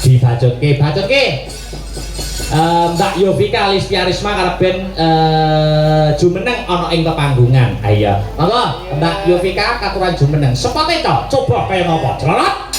Dibacutke. Mbak Yovika Listiarisma karep ben jumeneng ana ing pepanggungan. Ha iya. Monggo Mbak Yovika katuran jumeneng. Sepote to, coba kaya napa? Celorot.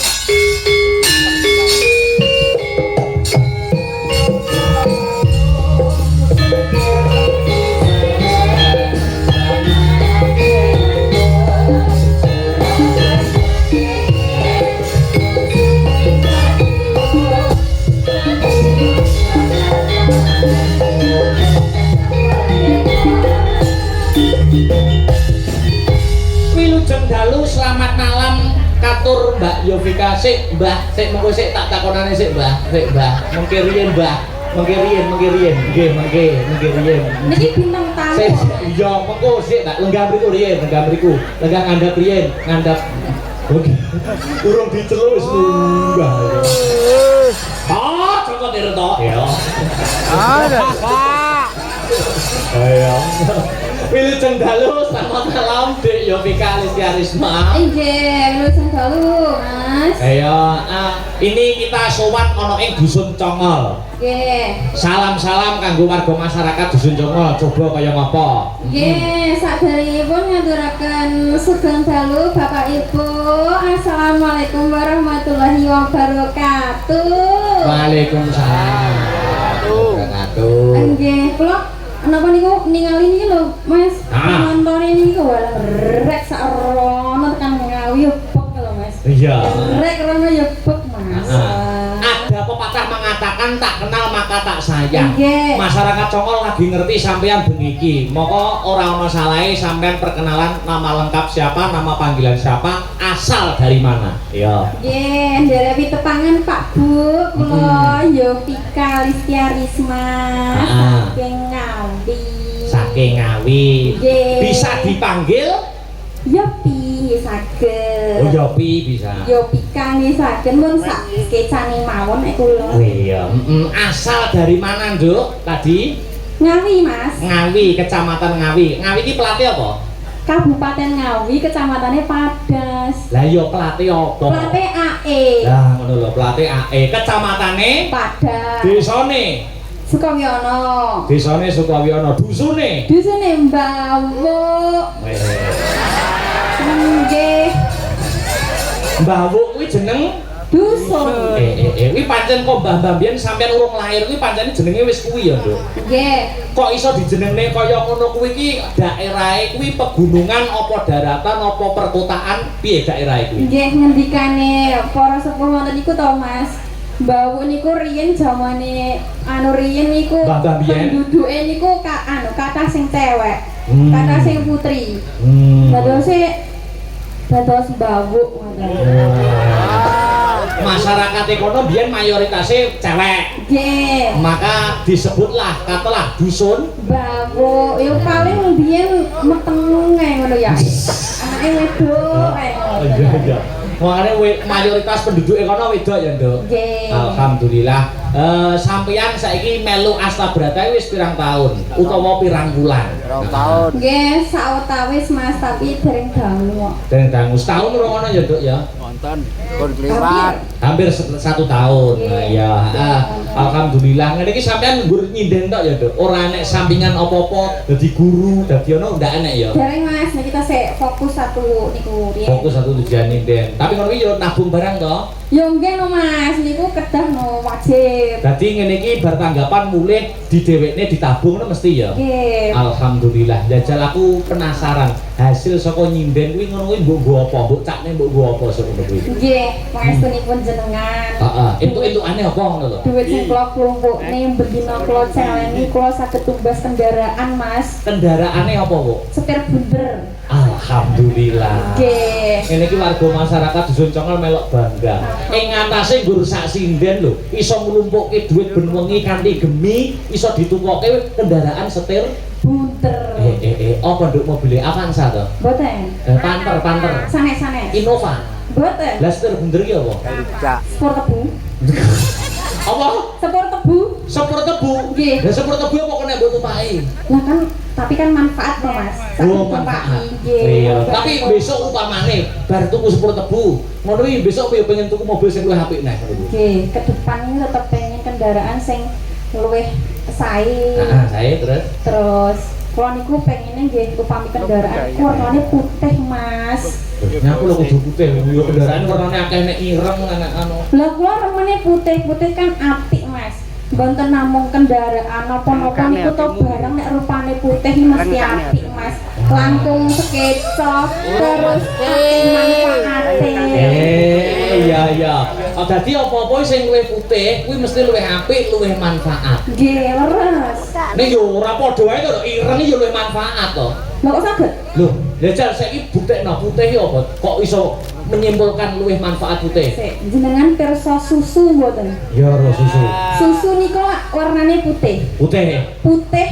Dalu selamat malam katur Mbak Yovika sik Mbah sik mengko sik tak takonane sik Mbah mengke riyen nggih mengke riyen niki bintang tamu iya mengko sik Mbak lenggah mriku lenggah ngandhap riyen urung diceluk wis munggah coba dirento ya ayo Wilujeng dalu selamat malam Dek Yovika Listiarisma. Nggih, wilujeng dalu, Mas. Ayo, ini kita sowan ana ing Dusun Congol. Nggih. Salam-salam kanggo warga masyarakat Dusun Congol. Coba kaya ngapa? Nggih, saderengipun ngaturaken sugeng dalu Bapak Ibu. Assalamualaikum warahmatullahi wabarakatuh. Waalaikumsalam. Wabarakatuh. Nggih, kula napa niku ningali niki lho Mas, nonton ini niku walah rek sak rono tekan Ngawi bek lho Mas. Iya. Rek rono ya bek Mas. Ada pepatah mengatakan tak kenal maka tak sayang. Nggih. Masyarakat Congol lagi ngerti sampean beniki. Moko ora ana salahe sampean perkenalan nama lengkap siapa, nama panggilan siapa, asal dari mana. Iya. Nggih, nderepi tepangan Pak Bu, kula Yovika Listiarisma. Saking Ngawi. Saking Ngawi. Nggih. Bisa dipanggil Yopi saged. Oh, Yopi bisa. Yovika nggih saged pun sak kecane mawon nek kula. Oh iya, asal dari mana, Nduk? Tadi Ngawi, Mas. Ngawi, Kecamatan Ngawi. Ngawi iki pelatih apa? Kabupaten Ngawi, kecamatannya Padas. Lah iya pelatih apa? Pelatih AE. Lah ngono lho, pelatih AE. Kecamatannya Padas. Desane Sukawiono. Desane Sukawiono, dusune. Dusune Mbawuk. Nggih. Mbawuk kuwi jeneng dusun. Kuwi pancen kok mbah-mbah mbiyen sampeyan urung lahir kuwi pancen jenenge wis kuwi ya, Nduk. Nggih. Kok iso dijenengne kaya ngono kuwi iki daerahe kuwi pegunungan apa daratan apa perkotaan piye daerahe kuwi? Nggih ngendikane para sepuh wonten niku to, Mas. Mbawuk niku riyen jamane riyen niku penduduke niku kathah sing cewek, kathah sing putri. Dados Mbawuk ngoten. Masyarakat kono biyen mayoritasnya cewek. Nggih. Maka disebutlah katalah dusun Mbawuk. Ya paling biyen meteng ngono ya. Anake wedok Iya. Makanya mayoritas penduduk kono wedok ya, Nduk. Nggih. Alhamdulillah. Sampeyan saiki melu Astabrata wis pirang tahun utawa pirang bulan? Pirang tahun. Nggih, sawetawis Mas, tapi dereng dangu. Dereng dangu. Setahun ora ngono ya, Nduk ya? Wonten pun kliwat. Hampir 1 tahun. Nah, ya. Alhamdulillah. Ngene iki sampeyan nggur nyinden tok ya, Nduk. Ora enek sampingan apa-apa dadi guru, dadi ono ndak enek ya. Dereng Mas, kita sik fokus satu niku riyen. Fokus satu tujuan nyinden. Tapi ngono iki yo nabung barang to? Yo nggih no Mas, niku kedah no wajib. Dadi ngene iki bar tanggapan mulih didhewekne ditabung ngono mesti ya. Nggih. Alhamdulillah. Jajal aku penasaran hasil saka nyinden kuwi ngono kuwi mbok nggo apa? Mbok cakne mbok nggo apa saka ngono kuwi? Nggih, pangestunipun jenengan. Heeh, entuk-entukane apa ngono lho. Duit sing kula klumpukne bendina kula celeni kula saged tumbas kendaraan Mas. Kendaraane apa, Bu? Setir bunder. Alhamdulillah. Nggih. Ini ki warga masyarakat Dusun Congol melok bangga. Ing ngatasé nggur sak sinden lho, iso nglumpukke dhuwit ben wengi kanthi gemi, iso ditukoke kendaraan setir Bunder. Apa nduk mobil Avanza to? Mboten. Panter. Sanes-sanes. Innova. Mboten. Lah setir bunder ki apa? Cak. Sepur tebu. Apa? Sepur tebu. Sepur tebu. Nggih. Lah sepur tebu apa kena mbok tumpaki? Lah kan tapi kan manfaat toh Mas. Oh, manfaat. Iya. Tapi besok upamane bar tuku sepur tebu, ngono iki besok kowe pengen tuku mobil sing luwih apik neh. Nggih, ke depan ini tetep pengen kendaraan sing luwih sae. Sae terus. Terus kalau niku pengennya nggih upami kendaraan warnanya putih Mas. Ya aku lho kudu putih, yo kendaraan warnane akeh nek ireng anak anu. Lah kula remene putih-putih kan apik Mas. Mboten namung kendaraan napa-napa niku to barang nek rupane putih mesti apik Mas. Langkung sketsa terus manfaate. Iya. Dadi apa-apa sing luwih putih kuwi mesti luwih apik, luwih manfaat. Nggih, leres. Nek yo ora padha wae to, ireng yo luwih manfaat to. Lho kok saged? Lho, jajal saiki buktekno putih iki apa? Kok iso menyimpulkan luwih manfaat putih? Sik, jenengan pirsa susu mboten? Ya ora susu. Susu niku warnane putih. Putih. Putih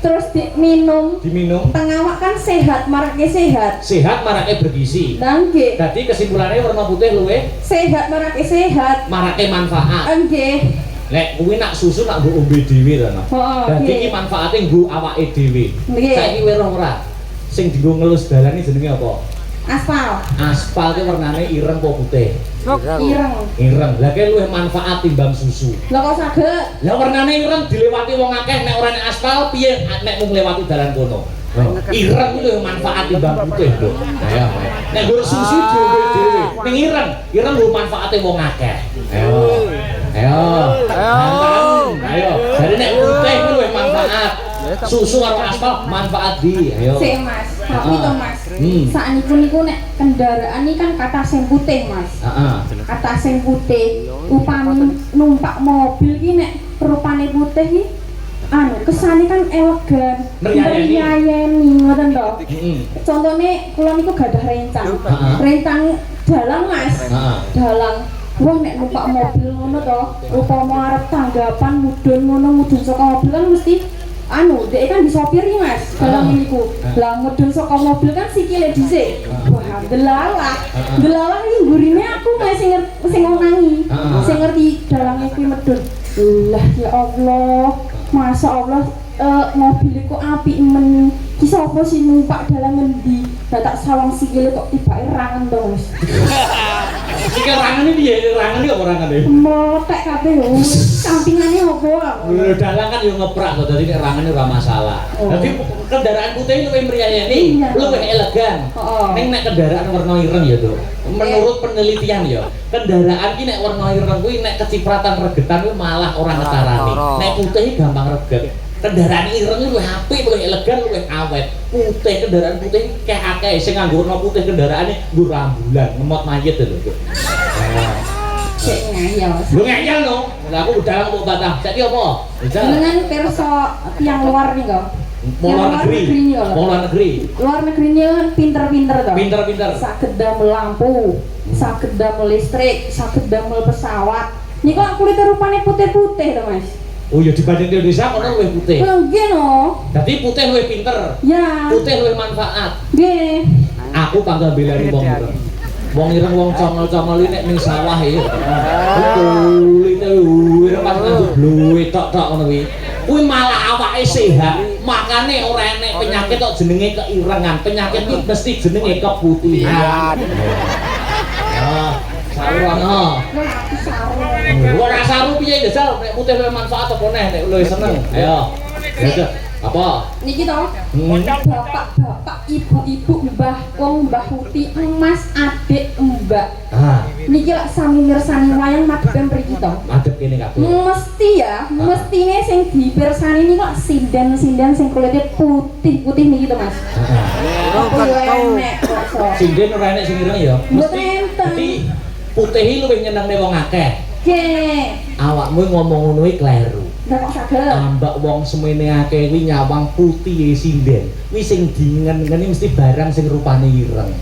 terus diminum. Diminum. Pengawak kan sehat, marake sehat. Sehat marake bergizi. Nggih. Dadi kesimpulannya warna putih luwih Sehat marake sehat. marake manfaat. Nggih. Nek kuwi nak susu nak nggo ombe dhewe to, Nak. Heeh. Dadi iki manfaate nggo awake dhewe. Nggih. Saiki weruh ora? Sing dienggo ngelus dalan iki jenenge apa? Aspal. Aspal ki warnane ireng apa putih? Ireng. Ireng. Lah ki luwih manfaat timbang susu. Lah kok saged? Lah warnane ireng dilewati wong akeh nek ora nek aspal piye nek mung lewati dalan kono. Ireng kuwi luwih manfaat timbang putih, Lho. Ayo. Nek nggo susu dhewe-dhewe. Ning ireng nggo manfaate wong akeh. Ayo. Ayo. Jadi nek putih kuwi luwih manfaat. Susu karo aspal manfaat di. Ayo. Sik Mas, tapi to Mas. Sakniku niku nek kendaraan iki kan kathah sing putih Mas. Heeh. Kathah sing putih. Upami numpak mobil ki nek rupane putih ki kesane kan elegan, mriyayani ngoten to. Contone kula niku gadah rencang. Rencang dalang Mas. Dalang. Wah nek numpak mobil ngono to, upama arep tanggapan mudhun saka mobil kan mesti dhek kan disopiri Mas, dalang niku. Lah mudhun saka mobil kan sikile dhisik. Wah, delalah. Delalah iki gurine aku Mas sing ngonangi. Sing ngerti dalange kuwi medhun. Lah ya Allah. Masya Allah, mobil iku apik men. Ki sapa sih numpak dalan ngendi? Lah tak sawang sikile kok tibake rangen to, Mas. Sikil rangene piye? Rangene kok ora ngene? Motek kabeh lho. Sampingane opo? Lho dalang kan yo ngeprak to, dadi nek rangene ora masalah. Dadi kendaraan putih luwih mriyayani, luwih elegan. Ning nek kendaraan warna ireng ya, Dok. Menurut penelitian ya, kendaraan ki nek warna ireng kuwi nek kecipratan regetan kuwi malah ora ngetarani. Nek putih gampang reget. Kendaraan ireng luwih apik, luwih elegan, luwih awet. Putih kendaraan putih kayak akeh sing nganggo warna putih kendaraane nggo rambulan, ngemot mayit lho, Dok. Cek ngayal. Lu ngayal no? Lah aku udah mau batah. Jadi apa? Dengan perso yang luar nih kok. Mau luar negeri. Luar negeri ini kan pinter-pinter toh. Pinter. Saged damel lampu, saged damel listrik, saged damel pesawat. Nih kok kulit rupanya putih-putih toh Mas. Oh ya dibanding di Indonesia kono luwih putih. Nggih no. Dadi putih luwih pinter. Ya. Putih luwih manfaat. Nggih. Aku bangga belani wong ireng. Wong ireng wong congol-congol iki nek ning sawah ya. Betul itu ireng pas nganggo bluwe tok-tok ngono kuwi. Kuwi malah awake sehat. Makane ora enek penyakit kok jenenge keirengan. Penyakit iki mesti jenenge keputihan. Ya, sarono. Ora saru piye jajal nek putih luwih manfaat apa neh nek luwih seneng. Ayo. Jajal. Apa? Niki toh. Bapak-bapak, ibu-ibu, mbah wong, mbah Uti, emas, adik, mbak. Niki lak sami mirsani wayang madhep mriki to. Madhep kene kabeh. Mesti ya, mestine sing dipirsani niku lak sinden-sinden sing kulite putih-putih niki to Mas. Apa yo enek kok. Sinden ora enek sing ireng ya. Mboten enten. Dadi putih iki luwih nyenengne wong akeh. Nggih. Awakmu ngomong ngono iki kleru. Lah kok saged. Ambak wong semene akeh kuwi nyawang putih sinden. Kuwi sing dingen-ngene mesti barang sing rupane ireng.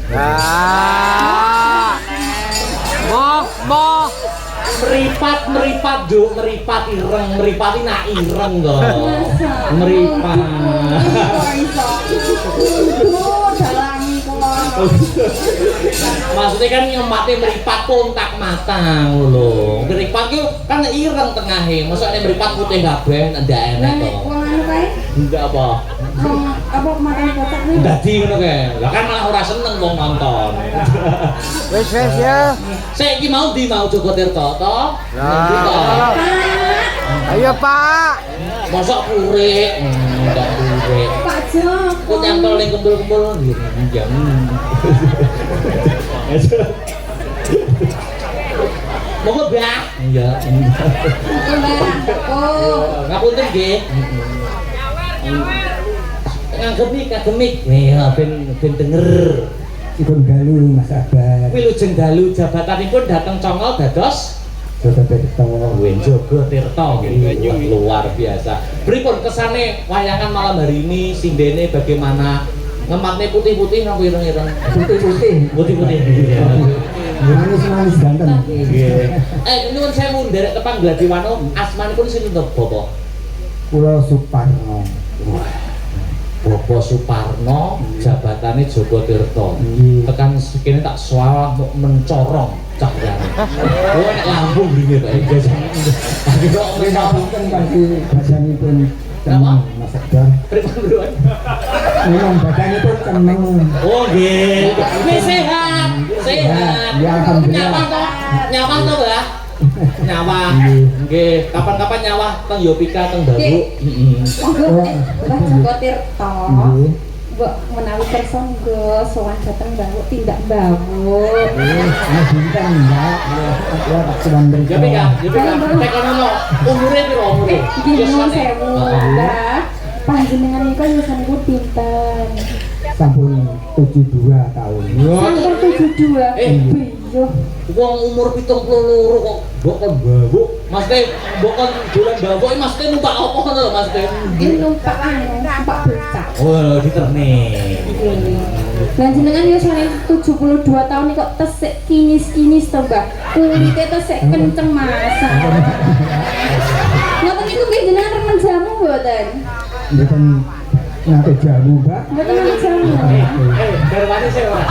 Moh. Meripat, Duk, meripat ireng, meripat iki nak ireng to. Meripat. Dalangi kula. Maksudnya kan nyemate meripat kontak mata lho. Meripat ki kan ireng tengahe. Mosok nek meripat putih kabeh ndak enak to. Wong anu kae. Ndak apa? apa makan kotak nih? Dadi ngono kae. Lah kan malah ora seneng wong nonton. Wis ya. Saiki mau di mau Joko Tirta to? Nanti to. Ayo Pak. Mosok purik, enggak purik. Pak Joko. Kok nyantol ning kembul-kembul jam. Monggo, Mbak. Iya. Ngapunten nggih. Ngagemik. Ya ben denger. Dipun galu Mas Abad. Wilujeng dalu jabatanipun dateng Congol dados Joko Tirta. Joko Tirta nggih. Luar biasa. Pripun kesane wayangan malam hari ini sindene bagaimana? Ngematne putih-putih napa ireng-ireng? Putih-putih. Putih-putih. Manis ganteng. Nggih. Nyuwun sewu nderek tepang Gladiwano, asmanipun sinten Bapak? Pulau Suparno. Bapak Suparno, jabatannya Joko Tirta. Tekan kene tak suara mencorong cahyane. Oh nek lambung mriki Pak. Tapi kok mencorong Kan pasti badanipun Kenapa? Mas Abad. pripun duluan? Memang badanipun cemeng. Oh nggih. Wis sehat. Sehat. Ya, alhamdulillah. Nyawah to? Nyawah to, Mbak? Nyawah. Nggih, kapan-kapan nyawah teng Yopika teng Dawu. Heeh. Monggo Mbah Joko Tirta. Nggih. Mbok menawi kersa nggo sowan dhateng Mbah tindak mbawut. Mas Bintan Mbak. Ya tak suwan Yopika, Yopika. Tekono umure piro umure? Nggih nuwun sewu, Mbah. Panjenengan niku yusanipun pinten? Sampun 72 tahun. Sampun 72. Iya. Wong umur 72 kok mbok kon mbawuk. Maksudnya mbok kon dolan mbawuk maksudnya numpak apa ngono lho maksudnya? Ini numpak numpak becak. Oh, diterne. Lan jenengan yo sane 72 tahun nih kok tesik kinis-kinis to, Mbak. Kulite tesik kenceng masak. Ngoten niku nggih jenengan remen jamu mboten? Mboten nate jamu, Mbak. Mboten remen jamu. Garwane sih ora.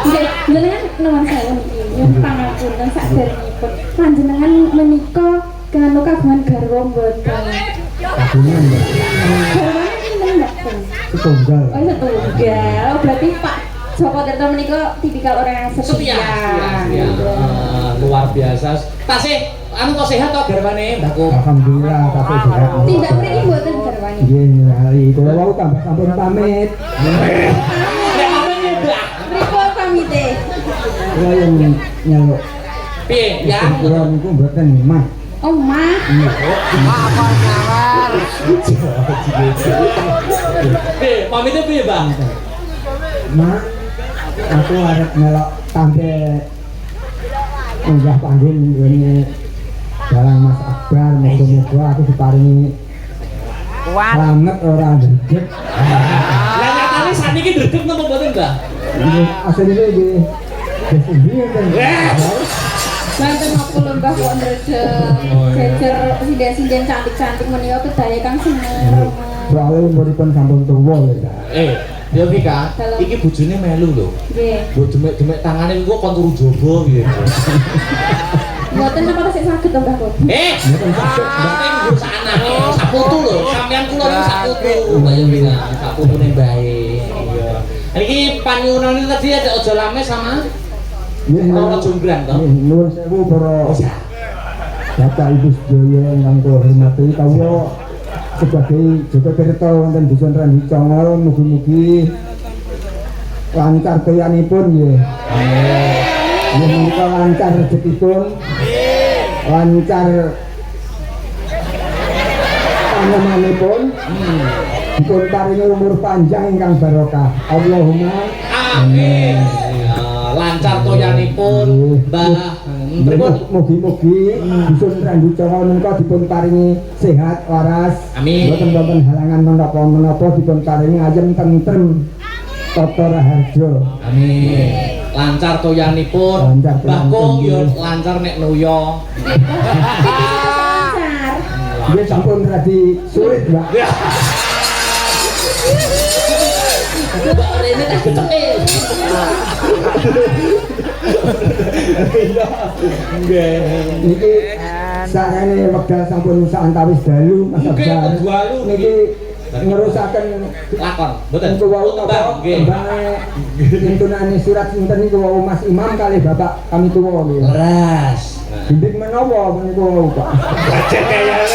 Nggih, jenengan nuwun sewu niki. Nyuwun pangapunten sakderengipun. Panjenengan menika kanggo kagungan garwa mboten? Kagungan, Mbak. Garwane pinten, Mbak? Setunggal. Oh, setunggal. Oh, berarti Pak Joko Tirta menika tipikal orang yang setia. Setia. Luar biasa. Tasih anu kok sehat to garwane Mbakku? Alhamdulillah tapi sehat. Tidak mriki mboten garwane. Nggih, hari kula wau tambah sampun pamit. Nek apa nyudah? Mriko pamite. Kula yang nyaluk. Piye? Ya. Kula niku mboten mah. Omah. Apa nyawar? Piye? Pamitnya piye, Bang? Mak, aku arep melok tante unggah panggung ngene dalang Mas Akbar, muga-muga aku diparingi Kuat. selamat ora ndredeg. Lah nyatane saniki ndredeg napa mboten, Mbak? Ini asline iki wis piye kan? Banten aku lembah kok ndredeg. Jejer sinden-sinden cantik-cantik menika kedaya kang seneng. Soale umuripun sampun tuwa lho, Kak. Ya Vika, iki bojone melu lho. Nggih. Mbok demek-demek tangane iku kon turu jaba piye. Mboten napa tasik saged to, Mbah Kok? Mboten saged, Mbak. Mbak nggo sanane saputu lho, sampean kula niku saputu. Mbak ya Vika, saputune bae. Iya. Iki panyuwunane tadi ada aja lame sama Nggih, ora jonggrang to. nggih, nuwun sewu para Bapak Ibu sedaya ingkang kula hormati kawula sebagai Joko Tirta wonten Dusun Randu Congol mugi-mugi lancar toyanipun nggih. Nggih menika lancar rezekipun. Lancar panjenenganipun. Dipun paringi umur panjang ingkang barokah. Allahumma Amin. Ya, lancar toyanipun, Mbah. Pripun? Mugi-mugi Dusun Randu Congol menika dipun paringi sehat waras. Amin. Mboten wonten halangan menapa-menapa dipun paringi ayem tentrem tata raharja. Amin. Lancar toyanipun. Lancar Mbah Kong yo toyanipun. lancar nek nuya. Lancar. Nggih sampun radi sulit, Mbak. Mbak Rene tak keceke. Iya. Nggih. Niki sakjane wekdal sampun saantawis dalu Mas Nggih, Abdar. dalu niki. Niki ngerusaken lakon mboten niku wau tembang nggih tunane surat sinten niku wau Mas Imam kali Bapak kami tuwa nggih. leres Bimbing menawa niku wau Pak. Bajak kayane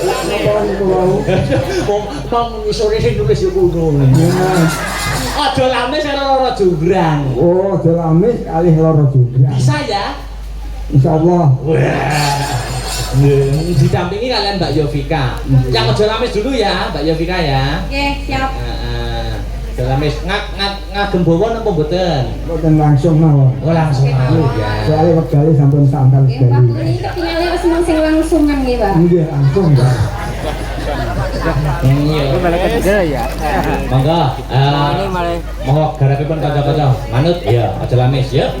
Napa niku wau? Wong isore sing nulis yo ngono. Aja lames ora jumbrang. Oh, jelamis kalih loro juga. Bisa ya? Insyaallah. Wah. Didampingi kalian Mbak Yovika. Yang aja lames dulu ya, Mbak Yovika ya. Oke, siap. Aja lames ngagem bawa napa mboten? Mboten langsung mawon. Oh langsung mau ya. Soale wekdale sampun sangkal Nggih, Pak sekali. Puri ketinggalan wis sing langsungan nggih, Pak. Nggih, langsung, Pak. Iya. Ini balik ke tiga ya. Monggo. Ini malah. Monggo garapipun kanca-kanca. Manut ya, aja lames ya.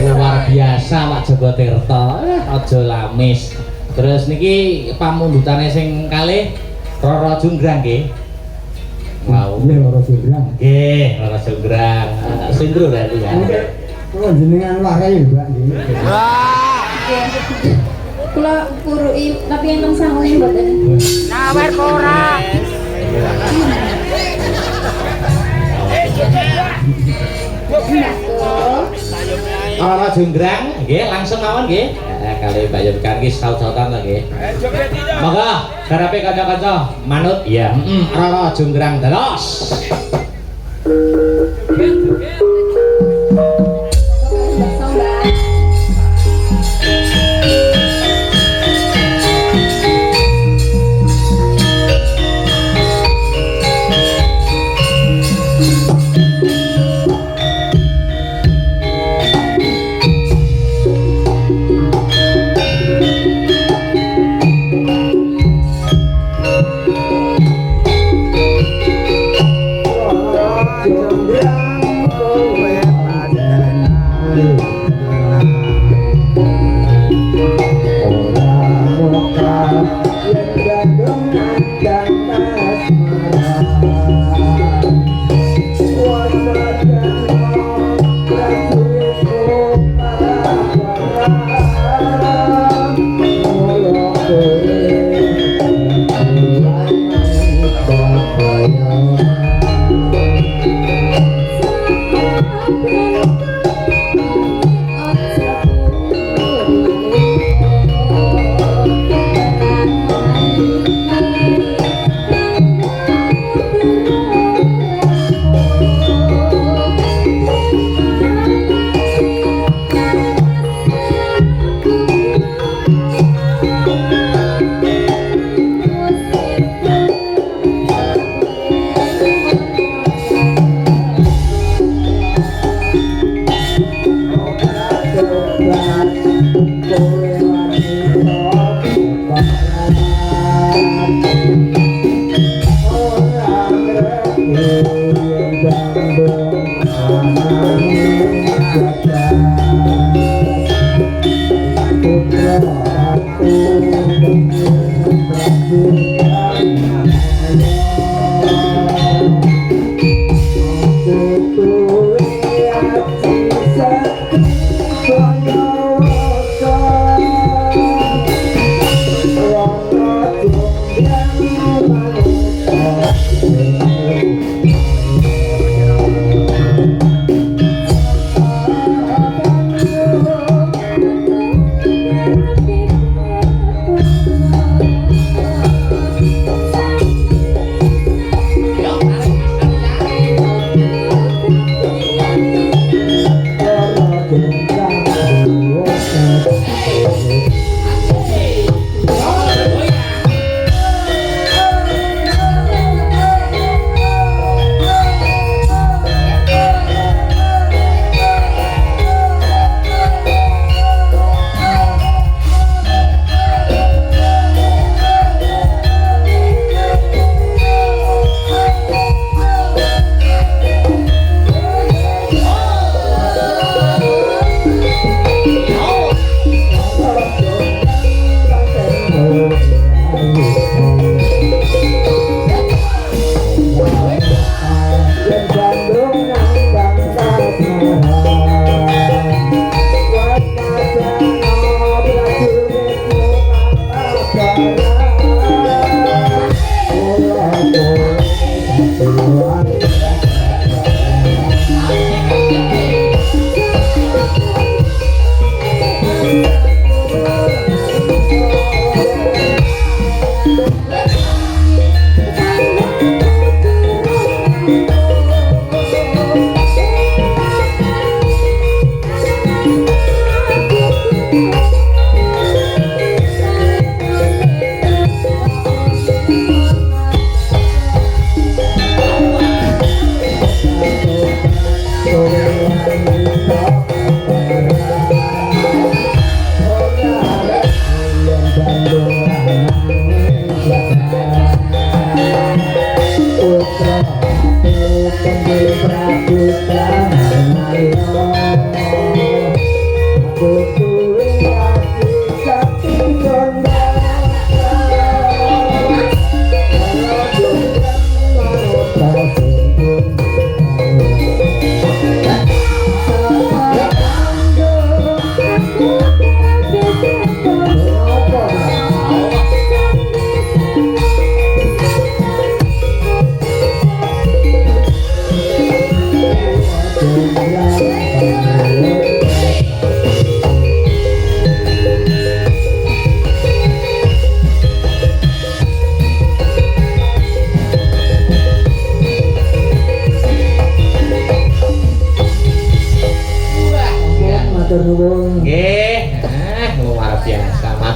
Luar biasa Pak Joko Tirta, aja lamis. Terus niki pamundhutane sing kalih Roro Junggrang nggih. Wow. Nggih, loro jurang. Nggih, Roro Junggrang. Sindro berarti ya. Kula jenengan warai, Mbak. Wah. Kula purui tapi enten sangune mboten. Nawer kurang. Roro Junggrang nggih, langsung mawon nggih. Kali Mbak Yovika nggih saut-sautan to nggih. Monggo, garape kanca-kanca manut ya. Roro Junggrang dalos.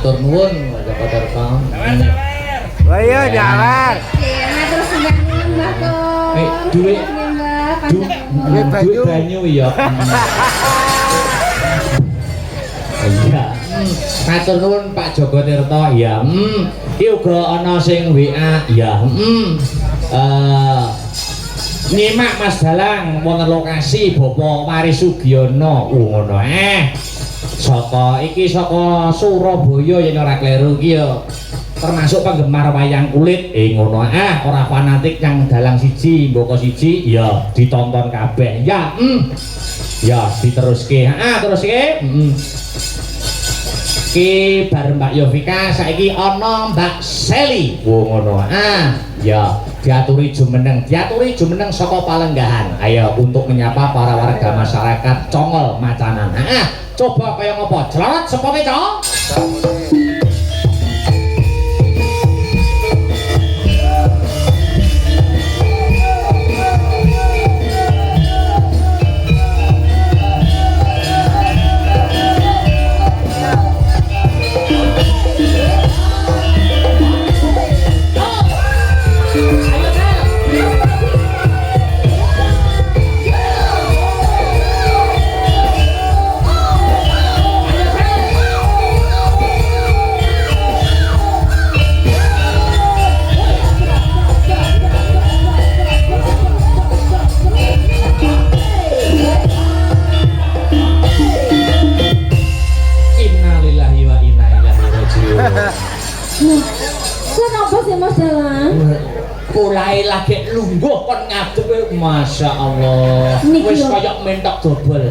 matur nuwun Joko Tirta. Oh iya, jalan. Matur sembah nuwun Mbah Tom. Duit Duit baju. duit banyu ya. Iya. Matur nuwun Pak Joko Tirta ya. Iki uga ana sing WA ya. Nyimak Mas Dalang wonten lokasi Bapak Wari Sugiono ngono saka Surabaya yen ora kleru iki ya termasuk penggemar wayang kulit ngono ora fanatik yang dalang siji mboko siji ya ditonton kabeh ya ya diteruske teruske ki bareng Mbak Yovika saiki ana Mbak Seli ngono ya diaturi jumeneng saka Palenggahan ayo untuk menyapa para warga masyarakat Congol Macanan coba kaya ngopo celot sepote cok Kenapa sih Mas Dalang? Kulai lagi lungguh kon ngadep Masya Allah wis kaya mentok dobel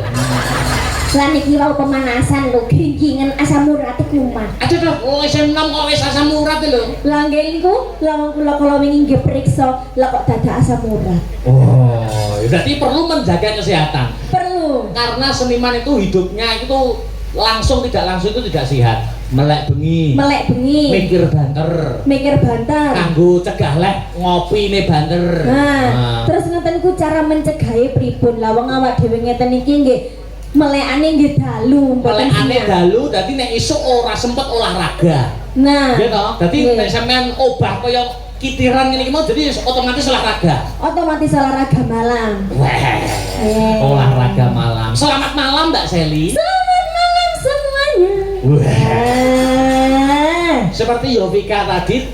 Lah niki wau pemanasan lho, ginggingan asam urat kumat. Aduh wis enom kok wis asam urat lho. Lah nggih niku, lah kula wingi nggih periksa, lah kok dadak asam urat. Oh, berarti perlu menjaga kesehatan. Perlu. Karena seniman itu hidupnya itu langsung tidak langsung itu tidak sehat. Melek bengi, mikir banter, kanggo cegah lek ngopi ne banter. Terus ngeten ku cara mencegahe pripun? Lah wong awak dhewe ngeten iki nggih melekane nggih dalu, melekane dalu dadi nek isuk ora sempet olahraga. Nah, nggih to? Dadi nek sampean obah kaya kitiran ngene iki mau jadi otomatis olahraga. Otomatis olahraga malam. Olahraga malam. Selamat malam Mbak Seli. Selamat malam semuanya. Seperti Yovika tadi,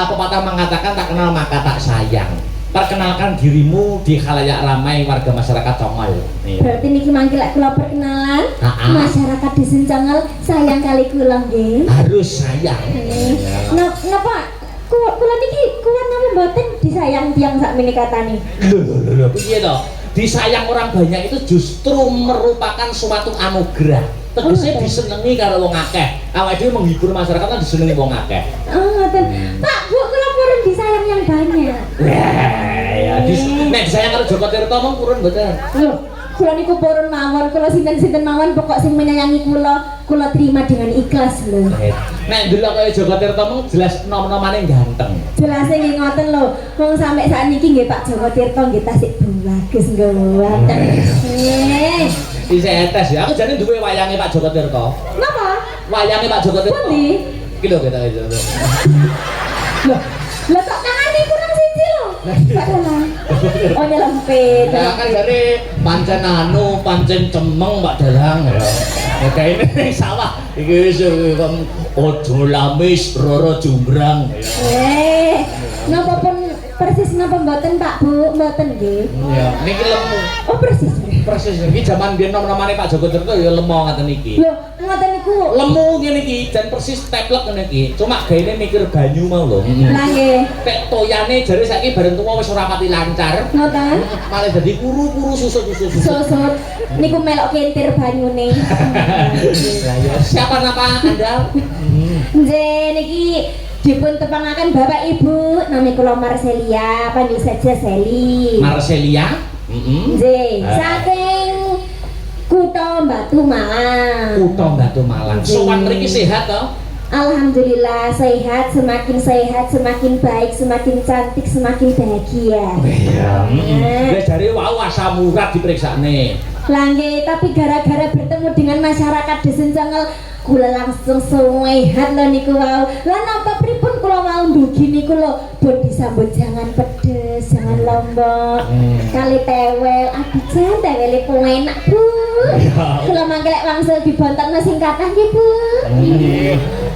pepatah mengatakan tak kenal maka tak sayang. Perkenalkan dirimu di khalayak ramai warga masyarakat Congol. Berarti niki mangke lek kula perkenalan masyarakat Dusun Congol sayang kali kula nggih. Harus sayang. Napa kula niki kuat napa mboten disayang tiyang sakmene katane. Lho piye to? Disayang orang banyak itu justru merupakan suatu anugerah. Tegese disenengi karo wong akeh. Awake dhewe menghibur masyarakat kan disenengi wong akeh. Oh, ngoten. Pak, Bu, kula purun disayang yang banyak. Ya, nek disayang karo Joko Tirta mong purun mboten. Loh, kula niku purun mawon, kula sinten-sinten mawon pokok sing menyayangi kula terima dengan ikhlas lho. Nek ndelok kaya Joko Tirta mong jelas nom-nomane ganteng. Jelas nggih ngoten lho. Wong sampe sakniki nggih Pak Joko Tirta nggih tasik bagus nggawaten. Bisa etes ya, aku jane duwe wayange Pak Joko Tirta. Napa? Wayange Pak Joko Tirta. Pundi? Iki lho kita itu. Lah tok tangane kurang siji lho. Pak Dalang. Oh nyelempit. Nah kan dari pancen cemeng Pak Dalang ya. Kayak ini sawah. Iki wis ojo lamis roro jumbrang ya. Napa pun persis napa mboten Pak Bu, mboten nggih. Iya, niki lemu. Oh persis. Persis iki jaman biyen nom-nomane Pak Joko Tirta ya lemo ngaten iki. Lho, ngoten niku. Lemu ngene iki jan persis teplek ngene iki. Cuma gaene mikir banyu mau lho. Lah nggih. Tek toyane jare saiki bareng tuwa wis ora pati lancar. Ngoten. Malah dadi kuru-kuru susut. Susut. Niku melok kentir banyune. Lah ya, siapa nama Anda? Nggih niki dipun tepangaken Bapak Ibu, nami kula Marcelia, panggil saja Seli. Marcelia? Nggih, saking Kutha Batu Malang. Kutha Batu Malang. Sowan mriki sehat to? Alhamdulillah sehat, semakin baik, semakin cantik, semakin bahagia. Iya. Wis jare wau asam urat diperiksane. Lah nggih, tapi gara-gara bertemu dengan masyarakat Dusun Congol kula langsung suwehat lho niku wau. Lah napa pripun kula mau ndugi niku lho, pun disambut jangan pedes, jangan lombok. Kali tewel, aduh tewele ku enak, Bu. Kula mangke lek wangsul dibontokno sing kathah nggih, Bu.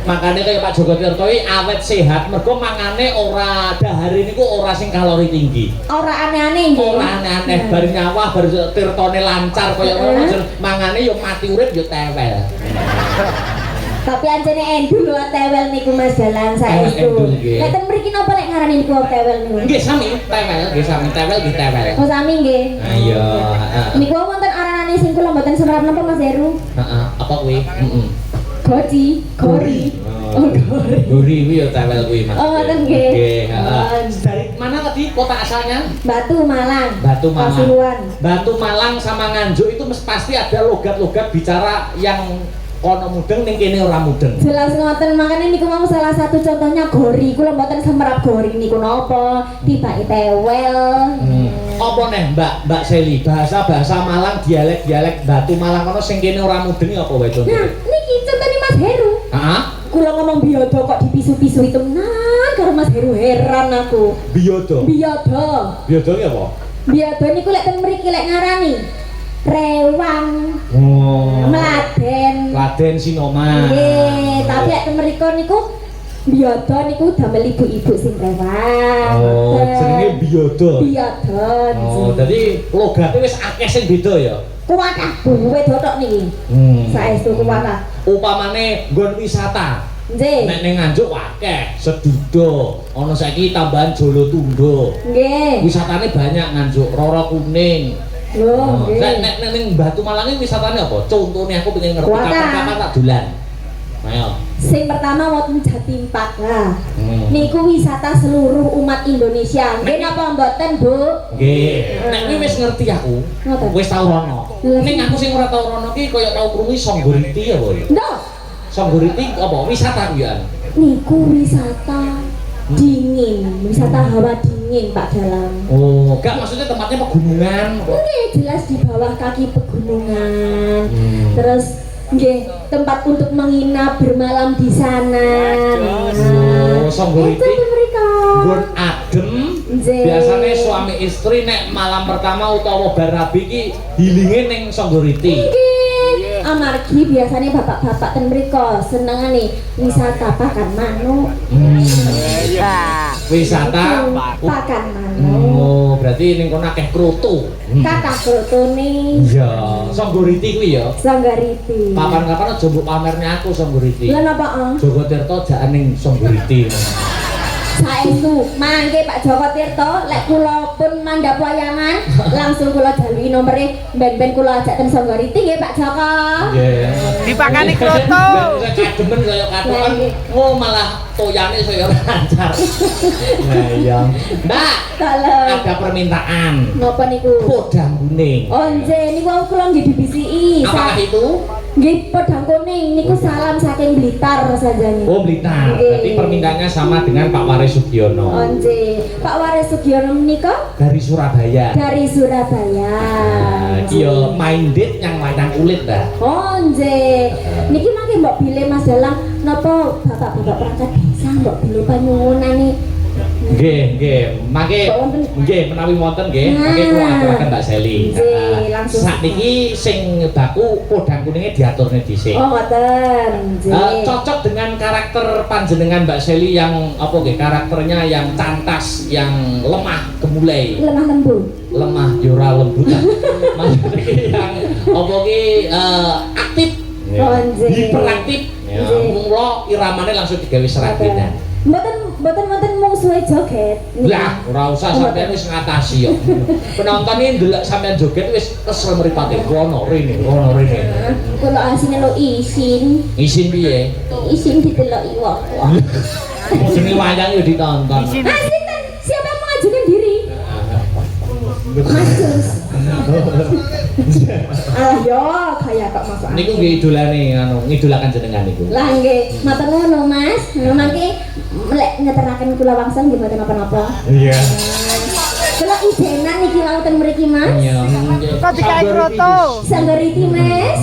Makanya kayak Pak Joko Tirto ini awet sehat, mergo mangane ora dahari niku ora sing kalori tinggi. Ora aneh-aneh nggih. Ora aneh-aneh, bar nyawah, bar tirtone lancar kaya ngono. Mangane yo mati urip yo tewel. Tapi anjene endul lho tewel niku Mas Dalang saestu. Nek ten mriki napa lek ngarani niku tewel niku? Nggih sami, tewel, nggih sami tewel nggih tewel. Oh sami nggih. Ayo, heeh. Niku wonten aranane sing kula mboten semerap napa Mas Heru? Heeh, apa kuwi? Heeh. Goci, gori. Oh, gori. Gori kuwi ya tewel kuwi Mas. Oh, ngoten nggih. Nggih, heeh. Dari mana tadi kota asalnya? Batu Malang. Batu Malang. Pasuruan. Batu Malang sama Nganjuk itu pasti ada logat-logat bicara yang kono mudeng ning kene ora mudeng. Jelas ngoten, makanya niku mau salah satu contohnya gori. Kula mboten semerap gori niku napa? Tibake tewel. Apa neh Mbak Seli? Bahasa Malang, dialek Batu Malang kono sing kene ora mudeng apa wae contoh? Nah, niki contohnya Mas Heru. Heeh. Kula ngomong biodo kok dipisu-pisu itu nah karo Mas Heru heran aku. Biodo. Biodo. Biodo ki apa? Biodo niku lek ten mriki lek ngarani rewang. Oh. Mladen Sinoma. nggih, tapi lek ten mriko niku biodo niku damel ibu-ibu sing rewang. Oh, jenenge biodo. Biodo. Oh, dadi logate wis akeh sing beda ya. Kuwatah buwe dotok niki. Saestu kuwatah. Upamane nggon wisata. Nggih. Nek ning Nganjuk akeh, Sedudo, ana saiki tambahan Jolo Tundo. Nggih. Wisatane banyak Nganjuk, Roro Kuning. Lho, nggih. Nek ning Batu Malang iki wisatane apa? Contohnya aku pengen ngerti Kuatah. kapan tak dolan. Ayo. Sing pertama wonten Jatimpak lah. Niku wisata seluruh umat Indonesia. Nggih napa mboten, Bu? Nggih. Nek kuwi wis ngerti aku. Ngoten. Wis tau rono. Ning aku sing ora tau rono ki kaya tau krungu Songgoriti apa ya? Ndok. Songgoriti apa wisata kuwi ya? Niku wisata dingin, wisata hawa dingin Pak Dalang. Oh, enggak maksudnya tempatnya pegunungan. Nggih, jelas di bawah kaki pegunungan. Terus nggih, tempat untuk menginap bermalam di sana. Oh, Songgoriti. Itu mereka. Nggon adem. Nggih. Biasanya suami istri nek malam pertama utawa bar rabi ki healinge ning Songgoriti. Nggih. Amargi biasanya bapak-bapak ten mriko senengane wisata pakan manuk. Wisata Pakan manuk. Oh, berarti ning kono akeh kroto. Kathah krotone. Iya, Songgoriti kuwi ya. Sanggariti. Kapan-kapan aja mbok pamerne aku Songgoriti. Lah napa? Joko Tirto jaan ning Songgoriti. Saestu mangke Pak Joko Tirto lek kula pun mandhap wayangan langsung kula jalui nomere ben-ben kula ajak ten Songgoriti nggih Pak Joko. Nggih. Dipakani kroto. Ben kademen kaya katokan oh malah toyane saya ora lancar. Nah iya. Mbak, Kalau ada permintaan. napa niku? Podang kuning. Oh nggih niku kula nggih dibisiki. Apakah itu? Nggih podang kuning niku salam saking Blitar sajane. Oh, Blitar. Nggih. Berarti permintaannya sama dengan Pak Waris Sugiono. Oh nggih. Pak Waris Sugiono menika Dari Surabaya. dari Surabaya. Nah, iya minded yang layang kulit dah. Oh nggih. Niki mangke mbok bilih Mas Dalang napa bapak-bapak perangkat desa mbok bilih panyuwunane. Nggih. Mangke nggih menawi wonten nggih, mangke kula aturaken Mbak Seli. Nggih, langsung. Sakniki sing baku podang kuninge diaturne dhisik. Oh ngoten. Nggih. Cocok dengan karakter panjenengan Mbak Seli yang apa nggih karakternya yang cantas, yang lemah gemulai. Lemah lembut. Lemah yo ora lembut lah. Maksudnya yang apa ki aktif. Oh, nggih. Hiperaktif. Ya, Nggih. mula iramane langsung digawe serabinan. Mboten mungsuhe joget. Lah, ora usah sampeyan wis ngatasi yo. Penonton iki ndelok sampeyan joget wis kesel mripate. Rono rene. Kula asine lo isin. Isin piye? Isin diteloki wong. Jenenge wayang yo ditonton. Sinten? Siapa yang mengajukan diri? Mas Jus. Ayo, kayak kok masuk Niku nggih idolane anu, ngidolakan jenengan niku. Lah nggih, matur nuwun Mas. Mangke lek ngeteraken kula wangsul nggih mboten napa-napa. Iya. Kula idenan niki wonten mriki Mas. Iya. Kok dikai kroto? Sanggariti Mas.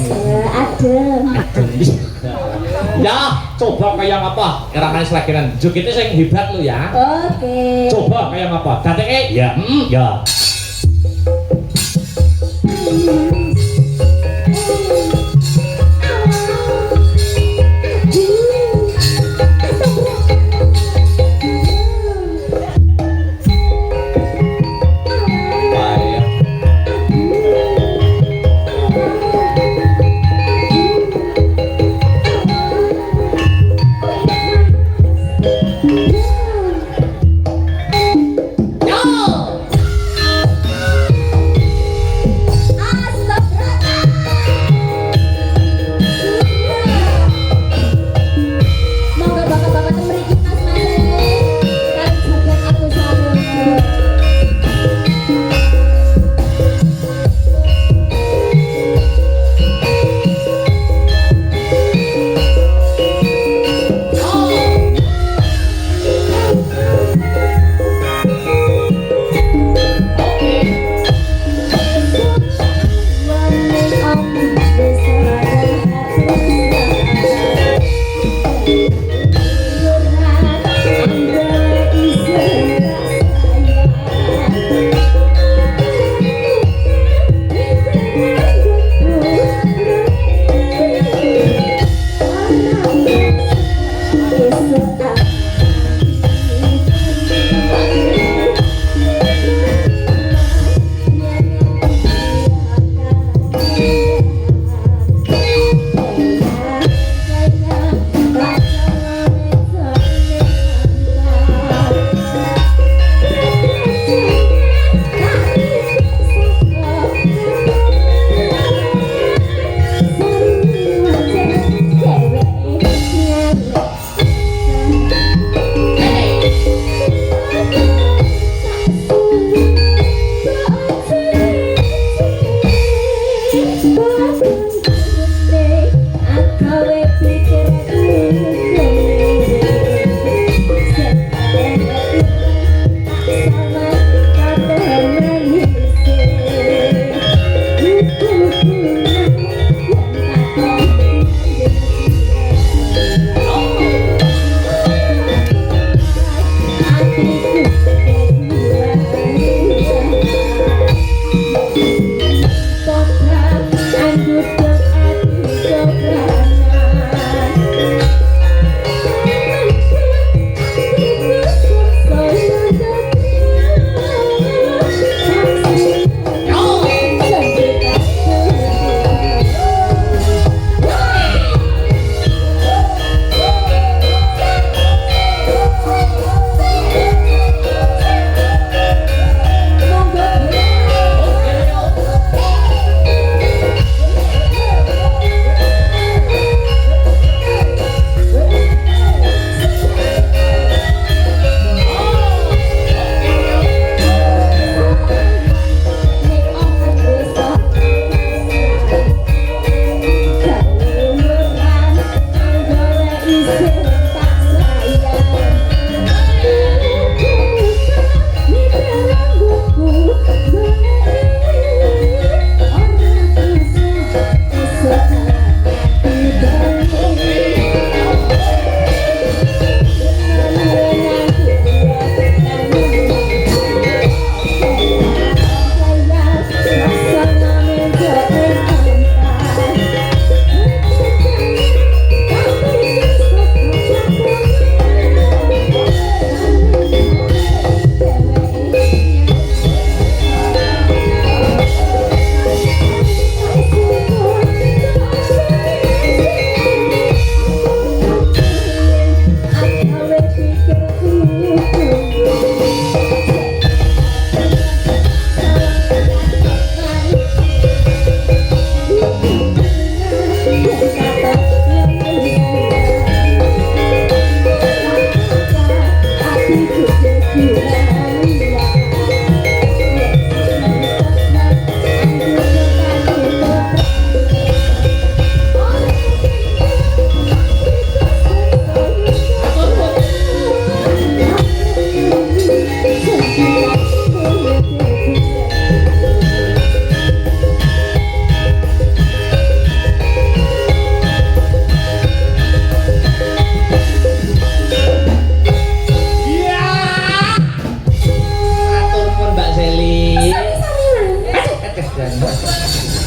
Adem. Ya, coba kayak apa? Era manis lakiran. Jogetnya sing hebat lu ya. Oke. Coba kayak apa? Datenge ya, ya.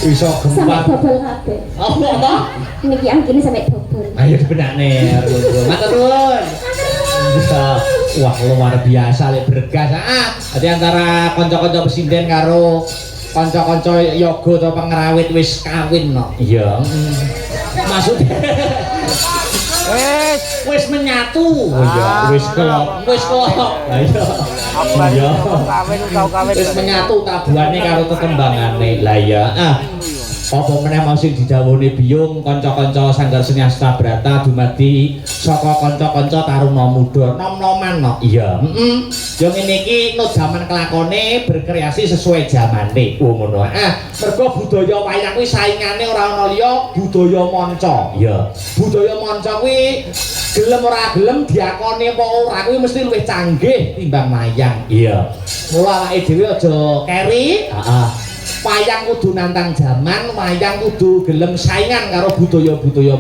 iso Sampai gempar. bobol kabeh. Apa? Niki angkine sampai bobol. Ayo dibenakne. Matur nuwun. Bisa. Wah, luar biasa lek bergas. Dadi antara kanca-kanca pesinden karo kanca-kanca yoga atau pengrawit wis kawin no. Iya. Maksudnya wis menyatu. Oh iya, wis kelop. Lah iya. Iya. Wis menyatu tabuhane karo tetembangane. Lah iya. Apa meneh mau sing didhawuhi Biyung kanca-kanca Sanggar Seni Astabrata dumadi saka kanca-kanca taruna muda nom-noman no. Iya, yo ngene iki no jaman kelakone berkreasi sesuai zamane. Oh ngono. Mergo budaya wayang kuwi saingane ora ana liya budaya manca. Iya. Budaya manca kuwi gelem ora gelem diakoni apa ora kuwi mesti luwih canggih timbang wayang. Iya. Mula awake dhewe aja keri. Heeh. Wayang kudu nantang zaman, wayang kudu gelem saingan karo budaya-budaya